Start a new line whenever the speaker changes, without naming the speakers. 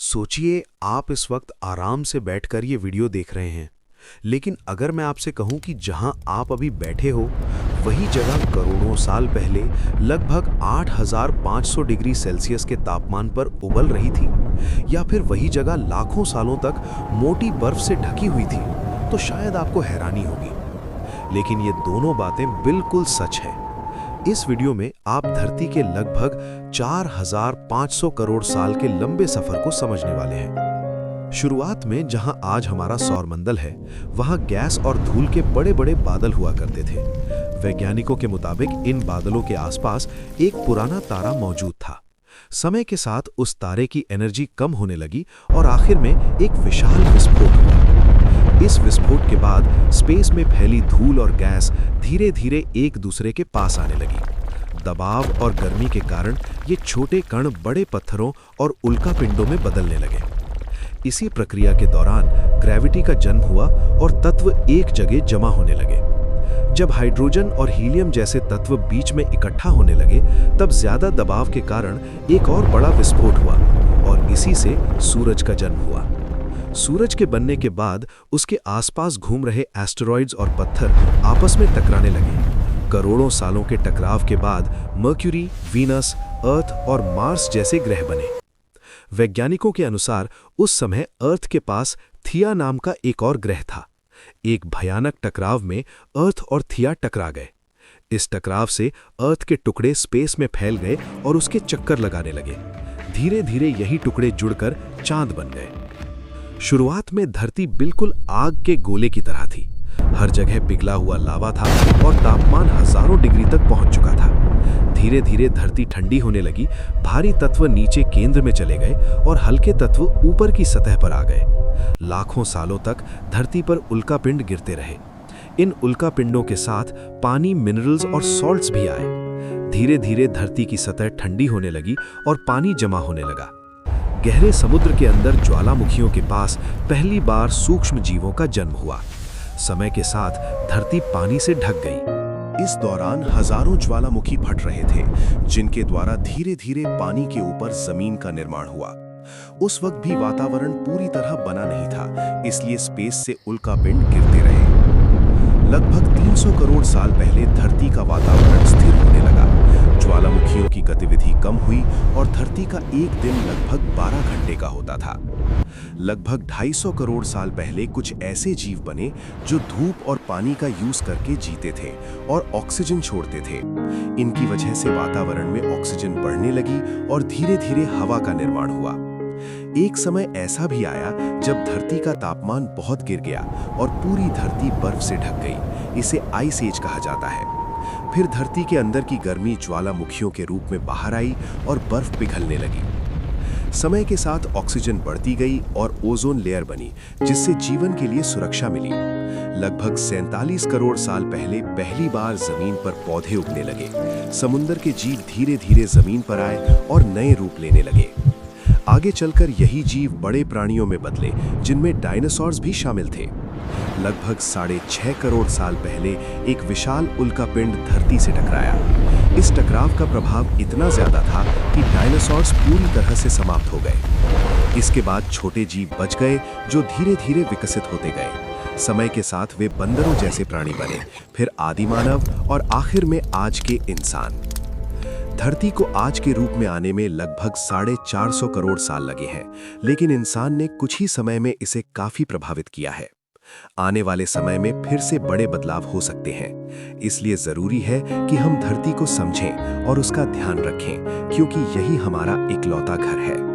सोचिए आप इस वक्त आराम से बैठकर ये वीडियो देख रहे हैं, लेकिन अगर मैं आपसे कहूं कि जहां आप अभी बैठे हो, वही जगह करोड़ों साल पहले लगभग 8500 डिग्री सेल्सियस के तापमान पर उबल रही थी, या फिर वही जगह लाखों सालों तक मोटी बर्फ से ढकी हुई थी, तो शायद आपको हैरानी होगी। लेकिन ये दोनों बातें बिल्कुल सच है। इस वीडियो में आप धरती के लगभग 4500 करोड़ साल के लंबे सफर को समझने वाले हैं। शुरुआत में जहां आज हमारा सौरमंडल है, वहां गैस और धूल के बड़े बड़े बादल हुआ करते थे। वैज्ञानिकों के मुताबिक इन बादलों के आसपास एक पुराना तारा मौजूद था। समय के साथ उस तारे की एनर्जी कम होने लगी और आखिर में एक विशाल विस्फोट हुआ। इस विस्फोट के बाद स्पेस में फैली धूल और गैस धीरे धीरे एक दूसरे के पास आने लगी। दबाव और गर्मी के कारण ये छोटे कण बड़े पत्थरों और उल्कापिंडों में बदलने लगे। इसी प्रक्रिया के दौरान ग्रेविटी का जन्म हुआ और तत्व एक जगह जमा होने लगे। जब हाइड्रोजन और हीलियम जैसे तत्व बीच में इकट्ठा होने लगे, तब ज्यादा दबाव के कारण एक और बड़ा विस्फोट हुआ और इसी से सूरज का जन्म हुआ। सूरज के बनने के बाद उसके आसपास घूम रहे एस्टेरॉइड्स और पत्थर आपस में टकराने लगे। करोड़ों सालों के टकराव के बाद मर्क्यूरी, वीनस, अर्थ और मार्स जैसे ग्रह बने। वैज्ञानिकों के अनुसार उस समय अर्थ के पास थिया नाम का एक और ग्रह था। एक भयानक टकराव में अर्थ और थिया टकरा गए। इस टकराव से अर्थ के टुकड़े स्पेस में फैल गए और उसके चक्कर लगाने लगे। धीरे धीरे यही टुकड़े जुड़कर चांद बन गए। शुरुआत में धरती बिल्कुल आग के गोले की तरह थी। हर जगह पिघला हुआ लावा था और तापमान हजारों डिग्री तक पहुंच चुका था। धीरे धीरे धरती ठंडी होने लगी, भारी तत्व नीचे केंद्र में चले गए और हल्के तत्व ऊपर की सतह पर आ गए। लाखों सालों तक धरती पर उल्कापिंड गिरते रहे। इन उल्कापिंडों के साथ पानी, मिनरल्स और सॉल्ट्स भी आए। धीरे धीरे धरती की सतह ठंडी होने लगी और पानी जमा होने लगा। गहरे समुद्र के अंदर ज्वालामुखियों के पास पहली बार सूक्ष्म जीवों का जन्म हुआ। समय के साथ धरती पानी से ढक गई।
इस दौरान हजारों ज्वालामुखी फट रहे थे, जिनके द्वारा धीरे धीरे पानी के ऊपर जमीन का निर्माण हुआ। उस वक्त भी वातावरण पूरी तरह बना नहीं था, इसलिए स्पेस से उल्कापिंड गिरते रहे। लगभग 300 करोड़ साल पहले धरती का वातावरण स्थिर होने लगा। ज्वालामुखियों की गतिविधि कम हुई और धरती का एक दिन लगभग 12 घंटे का होता था। लगभग 250 करोड़ साल पहले कुछ ऐसे जीव बने जो धूप और पानी का यूज करके जीते थे और ऑक्सीजन छोड़ते थे। इनकी वजह से वातावरण में ऑक्सीजन बढ़ने लगी और धीरे धीरे हवा का निर्माण हुआ। एक समय ऐसा भी आया जब धरती का तापमान बहुत गिर गया और पूरी धरती बर्फ से ढक गई। इसे आइस एज कहा जाता है। फिर धरती के अंदर की गर्मी ज्वालामुखियों के रूप में बाहर आई और बर्फ पिघलने लगी। समय के साथ ऑक्सीजन बढ़ती गई और ओजोन लेयर बनी, जिससे जीवन के लिए सुरक्षा मिली। लगभग 47 करोड़ साल पहले पहली बार जमीन पर पौधे उगने लगे। समुद्र के जीव धीरे धीरे जमीन पर आए और नए रूप लेने लगे। आगे चलकर यही जीव बड़े प्राणियों में बदले, जिनमें डायनासोर्स भी शामिल थे। लगभग 6.5 करोड़ साल पहले एक विशाल उल्कापिंड धरती से टकराया। इस टकराव का प्रभाव इतना ज्यादा था कि डायनासोर्स पूरी तरह से समाप्त हो गए। इसके बाद छोटे जीव बच गए, जो धीरे धीरे विकसित होते गए। समय के साथ वे बंदरों जैसे प्राणी बने, फिर आदि मानव और आखिर में आज के इंसान। धरती को आज के रूप में आने में लगभग 450 करोड़ साल लगे हैं, लेकिन इंसान ने कुछ ही समय में इसे काफी प्रभावित किया है। आने वाले समय में फिर से बड़े बदलाव हो सकते हैं। इसलिए जरूरी है कि हम धरती को समझें और उसका ध्यान रखें, क्योंकि यही हमारा इकलौता घर है।